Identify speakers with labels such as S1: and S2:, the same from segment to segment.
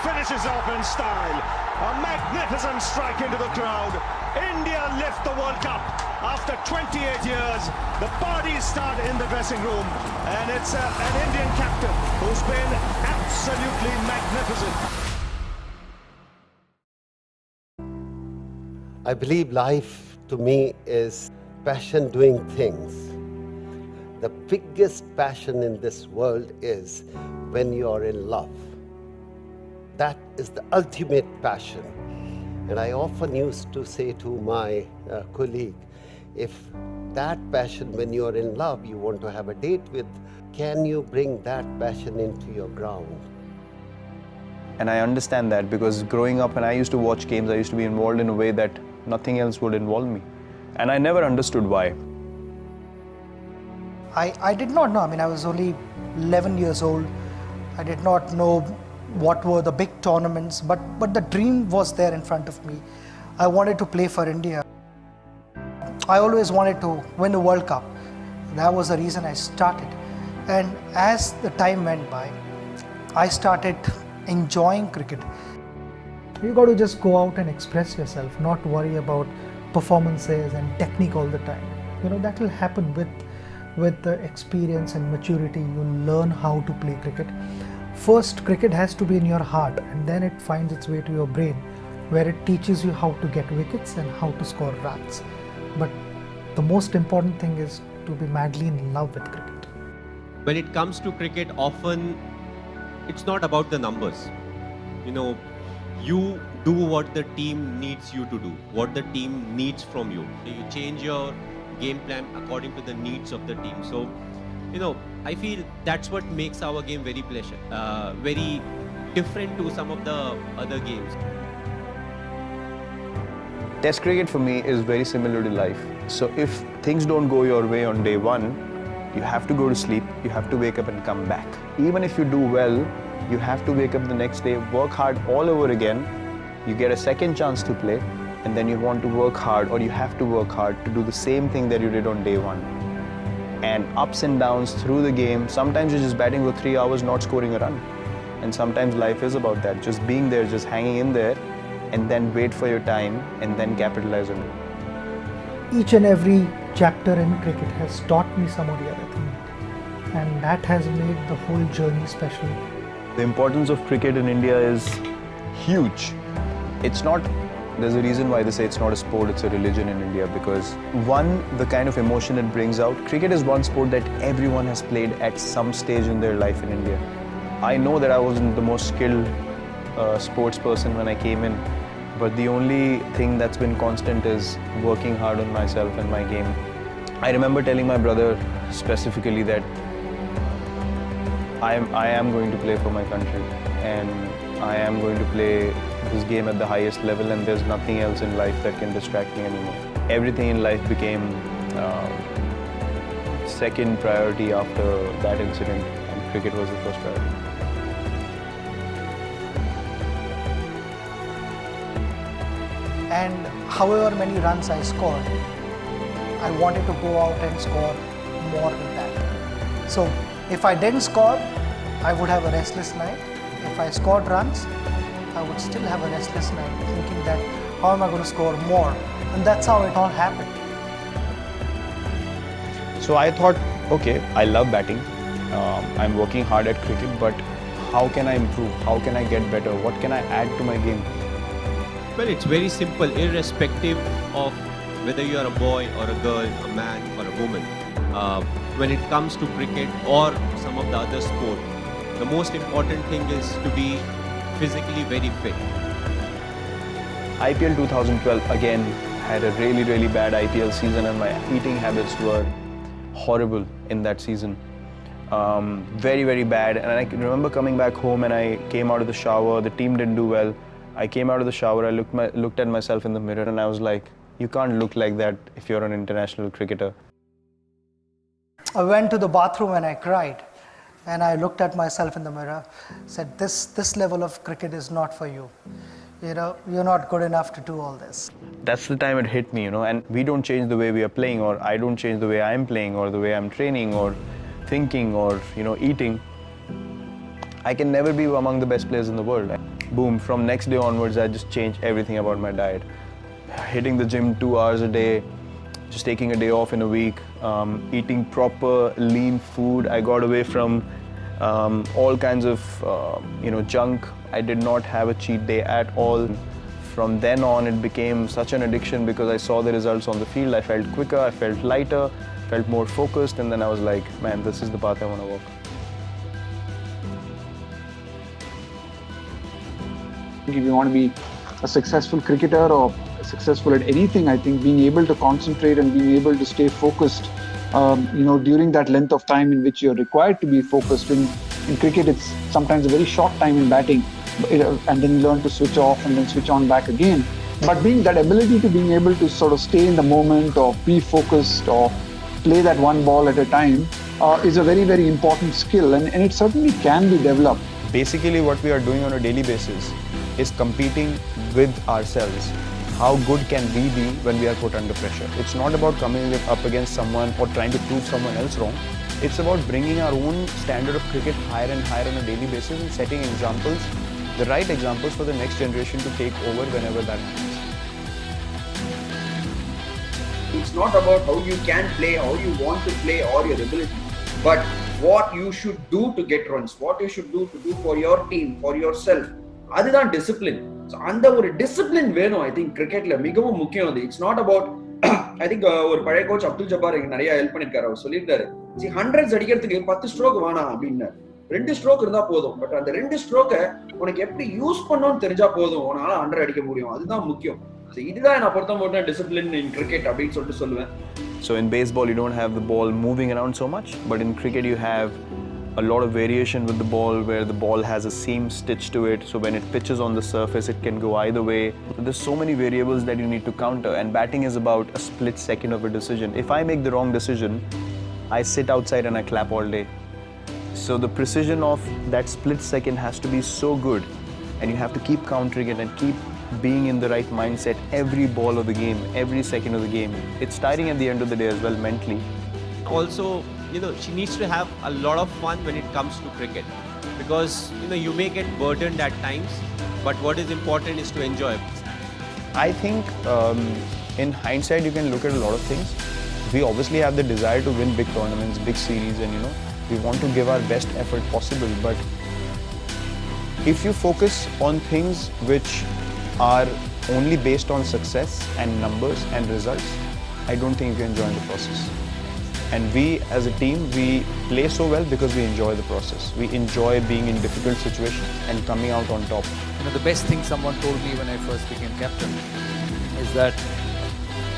S1: finishes off in style. A magnificent strike into the crowd. India lift the World Cup after 28 years. The parties start in the dressing room, and it's an Indian captain who's been absolutely magnificent.
S2: I believe life to me is passion doing things. The biggest passion in this world is when you are in love. That is the ultimate passion. And I often used to say to my colleague, if that passion when you are in love, you want to have a date with, can you bring that passion into your ground?
S3: And I understand that because growing up when I used to watch games, I used to be involved in a way that nothing else would involve me. And I never understood why.
S4: I did not know. I mean, I was only 11 years old. I did not know what were the big tournaments, but the dream was there in front of me. I wanted to play for India. I always wanted to win the World Cup. That was the reason I started. And as the time went by, I started enjoying cricket. You got to just go out and express yourself, not worry about performances and technique all the time. You know, that will happen with the experience and maturity. You learn how to play cricket. First, cricket has to be in your heart, and then it finds its way to your brain, where it teaches you how to get wickets and how to score runs. But the most important thing is to be madly in love with cricket.
S5: When it comes to cricket, often it's not about the numbers. You know, you do what the team needs you to do, what the team needs from you. You change your game plan according to the needs of the team. So, you know, I feel that's what makes our game very very different to some of the other games.
S3: Test cricket for me is very similar to life. So if things don't go your way on day one, you have to go to sleep, you have to wake up and come back. Even if you do well, you have to wake up the next day, work hard all over again. You get a second chance to play, and then you want to work hard, or you have to work hard to do the same thing that you did on day one. And ups and downs through the game. Sometimes you're just batting for 3 hours, not scoring a run. And sometimes life is about that, just being there, just hanging in there, and then wait for your time, and then capitalize on it.
S4: Each and every chapter in cricket has taught me some or the other thing. And that has made the whole journey special.
S3: The importance of cricket in India is huge. It's not, there's a reason why they say it's not a sport, it's a religion in India, because one, the kind of emotion it brings out. Cricket is one sport that everyone has played at some stage in their life in India. I know that I wasn't the most skilled sports person when I came in, but the only thing that's been constant is working hard on myself and my game. I remember telling my brother specifically that I am going to play for my country, and I am going to play this game at the highest level, and there's nothing else in life that can distract me anymore. Everything in life became second priority after that incident, and cricket was the first priority.
S4: And however many runs I scored, I wanted to go out and score more than that. So if I didn't score, I would have a restless night. If I scored runs, I would still have a restless night, thinking that how am I going to score more? And that's how it all happened.
S3: So I thought, okay, I love batting. I'm working hard at cricket, but how can I improve? How can I get better? What can I add to my game?
S5: Well, it's very simple, irrespective of whether you are a boy or a girl, a man or a woman. When it comes to cricket or some of the other sport, the most important thing is to be physically very fit.
S3: IPL 2012 again had a really bad IPL season, and my eating habits were horrible in that season. Very bad. And I can remember coming back home and I came out of the shower, the team didn't do well. I came out of the shower, I looked at myself in the mirror, and I was like, you can't look like that if you're an international cricketer.
S4: I went to the bathroom and I cried. And I looked at myself in the mirror, said, this level of cricket is not for you. You know, you're not good enough to do all this.
S3: That's the time it hit me, you know, and we don't change the way we are playing, or I don't change the way I'm playing, or the way I'm training, or thinking, or, you know, eating. I can never be among the best players in the world. boom, from next day onwards, I just changed everything about my diet. Hitting the gym 2 hours a day, just taking a day off in a week, eating proper lean food. I got away from all kinds of junk. I did not have a cheat day at all. From then on, it became such an addiction because I saw the results on the field. I felt quicker, I felt lighter, felt more focused, and then I was like, man, this is the path I want to walk.
S6: If you want to be a successful cricketer or successful at anything, I think being able to concentrate and being able to stay focused, during that length of time in which you're required to be focused. In cricket, it's sometimes a very short time in batting, and then you learn to switch off and then switch on back again. But being that ability to being able to sort of stay in the moment or be focused or play that one ball at a time is a very, very important skill, and it certainly can be developed.
S3: Basically, what we are doing on a daily basis is competing with ourselves. How good can we be when we are put under pressure? It's not about coming up against someone or trying to prove someone else wrong. It's about bringing our own standard of cricket higher and higher on a daily basis and setting examples, the right examples for the next generation to take over whenever that happens.
S7: It's not about how you can play, how you want to play or your ability, but what you should do to get runs, what you should do for your team, for yourself. அதுதான் discipline. அந்த ஒரு discipline வேணும். I think கிரிக்கெட்ல மிகவும் முக்கியம் அது. It's not about I think ஒரு பழைய கோச் அப்துல் ஜப்பார் எனக்கு நிறைய ஹெல்ப் பண்ணிருக்காரு. அவர் சொல்லியிருக்காரு, 100s அடிக்கிறதுக்கு 10 ஸ்ட்ரோக் வேணாம் அப்படின்னு, 2 ஸ்ட்ரோக் இருந்தா போதும். பட் அந்த 2 ஸ்ட்ரோக்கை உனக்கு எப்படி யூஸ் பண்ணணும்னு தெரிஞ்சா போதும், உன்னால 100 அடிக்க முடியும். அதுதான் முக்கியம். இதுதான் நான் பொறுத்த மட்டும் டிசிப்ளின் இன் கிரிக்கெட் அப்படின்னு சொல்லிட்டு சொல்லுவேன்.
S3: So in baseball, you don't have the ball moving around so much, but in cricket, you have a lot of variation with the ball where the ball has a seam stitch to it. So when it pitches on the surface, it can go either way. So there's so many variables that you need to counter, and batting is about a split second of a decision. If I make the wrong decision, I sit outside and I clap all day. So the precision of that split second has to be so good, and you have to keep countering it and keep being in the right mindset every ball of the game, every second of the game. It's tiring at the end of the day as well mentally.
S5: Also, she needs to have a lot of fun when it comes to cricket, because you may get burdened at times, but what is important is to enjoy.
S3: I think in hindsight, you can look at a lot of things. We obviously have the desire to win big tournaments, big series, and we want to give our best effort possible. But if you focus on things which are only based on success and numbers and results, I don't think you can enjoy the process. And we as a team, we play so well because we enjoy the process. We enjoy being in difficult situations and coming out on top.
S8: The best thing someone told me when I first became captain is that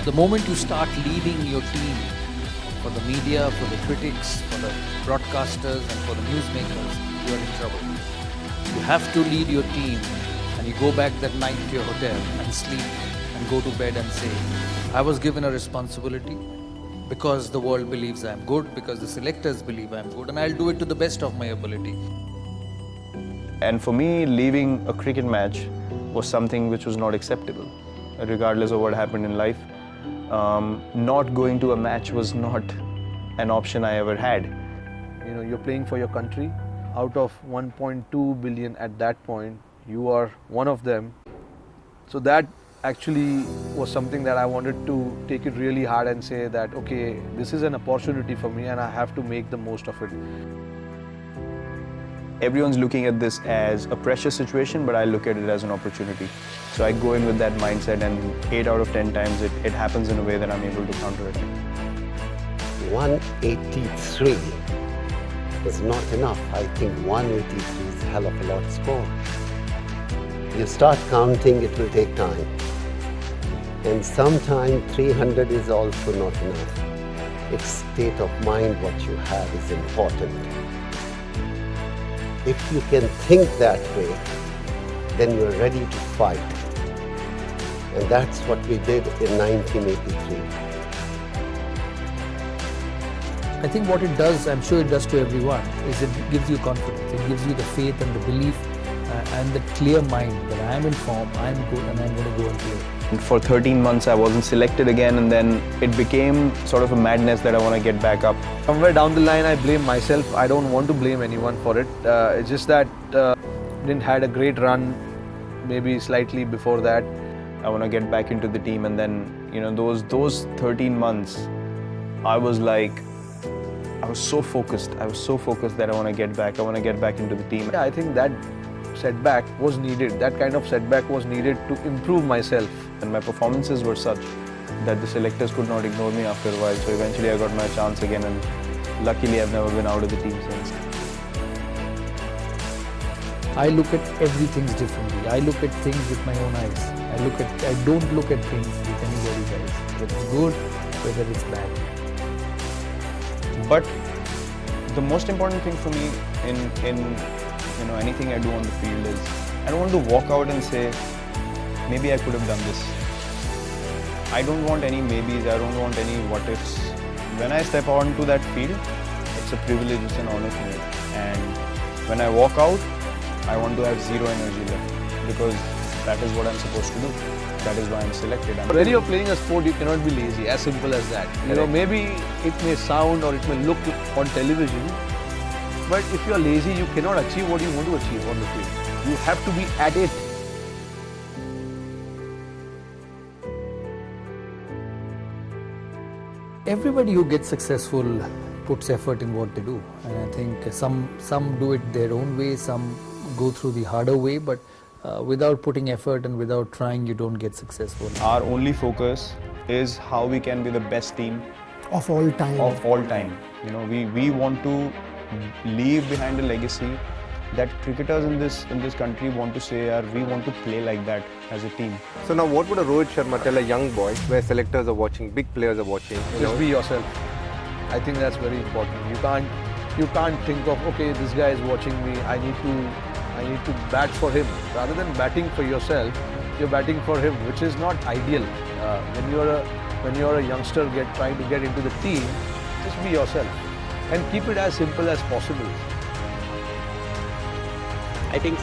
S8: the moment you start leading your team, for the media, for the critics, for the broadcasters and for the newsmakers, you are in trouble. You have to lead your team, and you go back that night to your hotel and sleep and go to bed and say, I was given a responsibility because the world believes I am good, because the selectors believe I am good, and I'll do it to the best of my ability.
S3: And for me, leaving a cricket match was something which was not acceptable, regardless of what happened in life. Not going to a match was not an option I ever had.
S9: You're playing for your country. Out of 1.2 billion at that point, you are one of them. So that actually was something that I wanted to take it really hard and say that, okay, this is an opportunity for me and I have to make the most of it.
S3: Everyone's looking at this as a pressure situation, but I look at it as an opportunity. So I go in with that mindset, and 8 out of 10 times it happens in a way that I'm able to counter it.
S2: 183 is not enough. I think 183 is a hell of a lot score. You start counting, it will take time. And sometimes 300 is also not enough. It's state of mind what you have is important. If you can think that way, then you're ready to fight. And that's what we did in 1983.
S8: I think what it does, I'm sure it does to everyone, is it gives you confidence. It gives you the faith and the belief and the clear mind that I am in form, I am good, and I'm going to go and play.
S3: And for 13 months, I wasn't selected again, and then it became sort of a madness that I want to get back up.
S9: Somewhere down the line, I blame myself. I don't want to blame anyone for it. It's just that didn't had a great run maybe slightly before that.
S3: I want to get back into the team, and then those 13 months, I was so focused. I was so focused that I want to get back. I want to get back into the team.
S9: I think that setback was needed. That kind of setback was needed to improve myself.
S3: And my performances were such that the selectors could not ignore me after a while. So eventually I got my chance again, and luckily I've never been out of the team since.
S8: I look at everything differently. I look at things with my own eyes. I don't look at things with anybody's eyes. Whether it's good, whether it's bad.
S3: But the most important thing for me in anything I do on the field is I don't want to walk out and say, maybe I could have done this. I don't want any maybes, I don't want any what ifs. When I step onto that field, it's a privilege, it's an honor for me. And when I walk out, I want to have zero energy left, because that is what I'm supposed to do. That is why I'm selected.
S9: When you're playing a sport, you cannot be lazy, as simple as that. Maybe it may sound or it may look on television, but if you're lazy, you cannot achieve what you want to achieve on the field. You have to be at it.
S8: Everybody who gets successful puts effort in what they do, and I think some do it their own way, some go through the harder way, but without putting effort and without trying, you don't get successful.
S3: Our only focus is how we can be the best team
S4: Of all time.
S3: of all time. We want to leave behind a legacy that cricketers in this country want to say, we want to play like that as a team.
S10: So now what would a Rohit Sharma tell a young boy where selectors are watching, big players are watching?
S9: Just be yourself. I think that's very important. You can't think of, okay, this guy is watching me, I need to bat for him. Rather than batting for yourself, you're batting for him, which is not ideal. When you're a youngster trying to get into the team, just be yourself and keep it as simple as possible.
S11: I think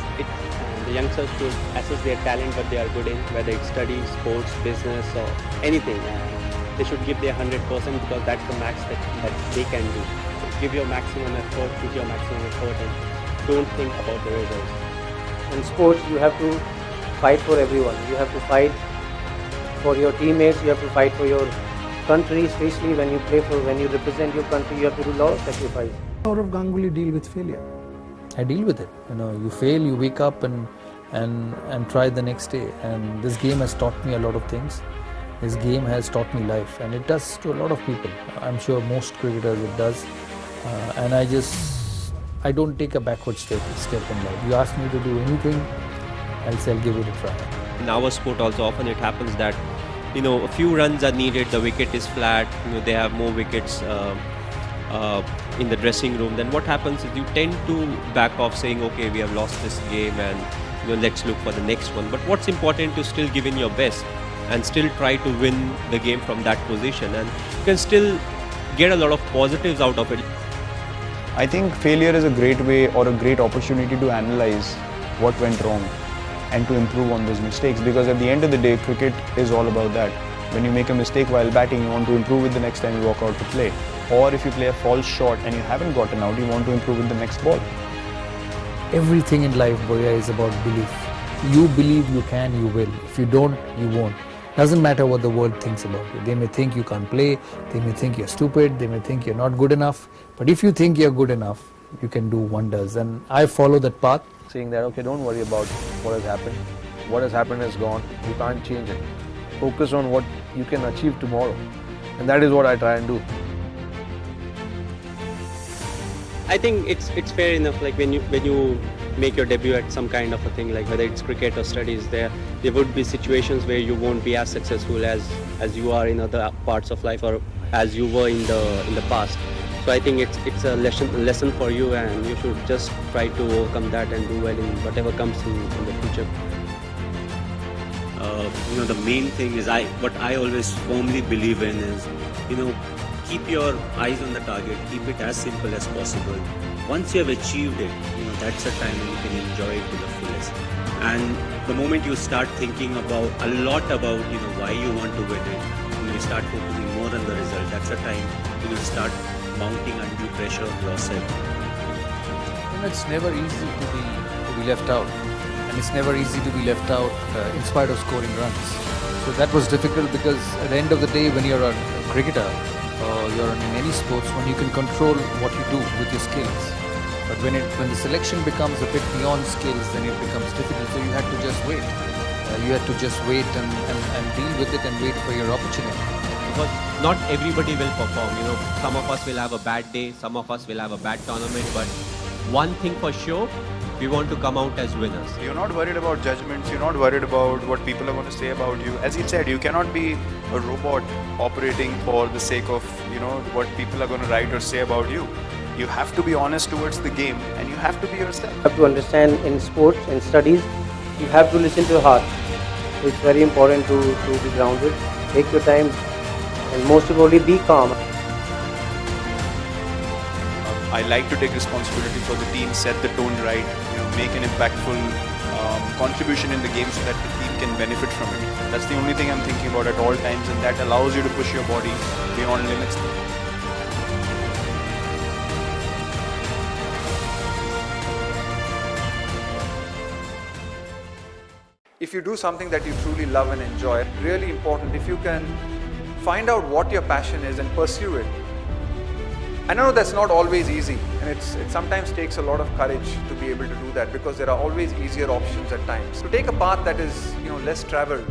S11: the youngsters should assess their talent, what they are good in, whether it's studies, sports, business, or anything. They should give their 100% because that's the max that they can do. So give your maximum effort, and don't think about the results.
S12: In sports, you have to fight for everyone. You have to fight for your teammates. You have to fight for your country, especially when you represent your country. You have to do a lot of sacrifice.
S4: How does Ganguly deal with failure?
S8: I deal with it. You fail, you wake up and try the next day. And this game has taught me a lot of things. This game has taught me life, and it does to a lot of people. I'm sure most cricketers it does. And I don't take a backward step in life. You ask me to do anything, I'll say I'll give it a try.
S5: In our sport also often it happens that a few runs are needed, the wicket is flat, they have more wickets in the dressing room. Then what happens is you tend to back off saying, okay, we have lost this game and let's look for the next one. But what's important to still give in your best and still try to win the game from that position, and you can still get a lot of positives out of it.
S3: I think failure is a great way or a great opportunity to analyze what went wrong and to improve on those mistakes, because at the end of the day, cricket is all about that. When you make a mistake while batting, you want to improve it the next time you walk out to play. Or if you play a false shot and you haven't gotten out, you want to improve it the next ball.
S8: Everything in life, Boya, is about belief. You believe you can, you will. If you don't, you won't. Doesn't matter what the world thinks about you. They may think you can't play, they may think you're stupid, they may think you're not good enough. But if you think you're good enough, you can do wonders. And I follow that path.
S9: Saying that, okay, don't worry about what has happened. What has happened is gone. You can't change it. Focus on what you can achieve tomorrow. And that is what I try and do.
S11: I think it's fair enough. Like when you make your debut at some kind of a thing, like whether it's cricket or studies, there would be situations where you won't be as successful as you are in other parts of life or as you were in the past. So I think it's a lesson for you, and you should just try to overcome that and do well in whatever comes in the future.
S13: The main thing is what I always firmly believe in is, keep your eyes on the target, keep it as simple as possible. Once you have achieved it, that's the time when you can enjoy it to the fullest. And the moment you start thinking a lot about why you want to win it, you start focusing more on the result. That's the time you start mounting undue pressure on yourself.
S8: It's never easy to be left out. And and it's never easy to be left out in spite of scoring runs. So that was difficult because at the end of the day, when you're a cricketer or you're in any sports, when you can control what you do with your skills. But when the selection becomes a bit beyond skills, then it becomes difficult. So you had to just wait. You had to just wait and deal with it and wait for your opportunity.
S5: Because not everybody will perform. You know, some of us will have a bad day, some of us will have a bad tournament. But one thing for sure, we want to come out as winners.
S3: You're not worried about judgments, you're not worried about what people are going to say about you. As he said, you cannot be a robot operating for the sake of, what people are going to write or say about you. You have to be honest towards the game and you have to be yourself.
S12: You have to understand in sports and studies, you have to listen to your heart. So it's very important to be grounded, take your time, and most importantly, be calm.
S3: I like to take responsibility for the team, set the tone right, make an impactful contribution in the game so that the team can benefit from it. That's the only thing I'm thinking about at all times, and that allows you to push your body beyond limits.
S10: If you do something that you truly love and enjoy, really important, if you can find out what your passion is and pursue it. I know that's not always easy, and it sometimes takes a lot of courage to be able to do that, because there are always easier options at times. To take a path that is less traveled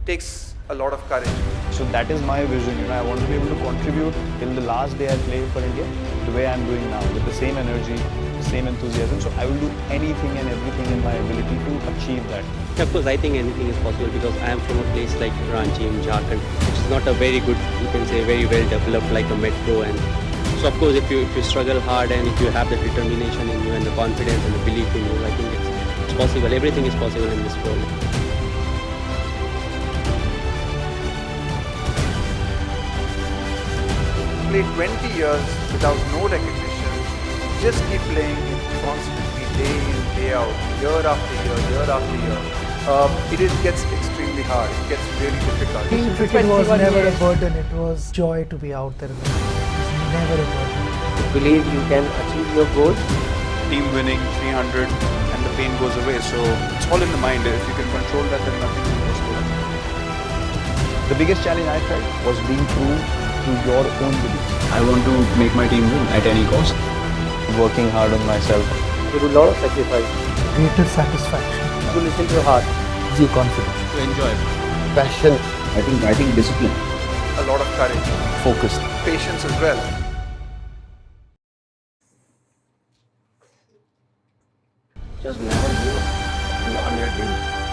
S10: takes a lot of courage.
S3: So that is my vision. I want to be able to contribute till the last day I play for India the way I'm doing now, with the same energy, the same enthusiasm. So I will do anything and everything in my ability to achieve that.
S11: Of course, I think anything is possible because I am from a place like Ranchi in Jharkhand, which is not a very good, you can say, very well developed like a metro. And so, of course, if you struggle hard and if you have the determination in you and the confidence and the belief in you, I think it's possible. Everything is possible in this world.
S10: Play 20 years without no recognition, just keep playing constantly, day in, day out, year after year. It gets extremely hard. It gets really difficult.
S4: Playing cricket was never a burden. It was joy to be out there. It was never a burden.
S12: You believe you can achieve your goals.
S3: Team winning 300 and the pain goes away. So it's all in the mind. If you can control that, then nothing is possible. The biggest challenge I felt was being true to your own beliefs. I want to make my team win at any cost. Working hard on myself.
S12: You do a lot of sacrifice.
S4: Greater satisfaction.
S12: To listen to your heart.
S4: Your confidence.
S5: To enjoy.
S2: Passion.
S7: I think discipline.
S10: A lot of courage.
S3: Focused.
S10: Patience as well.
S7: Just never give up on your team.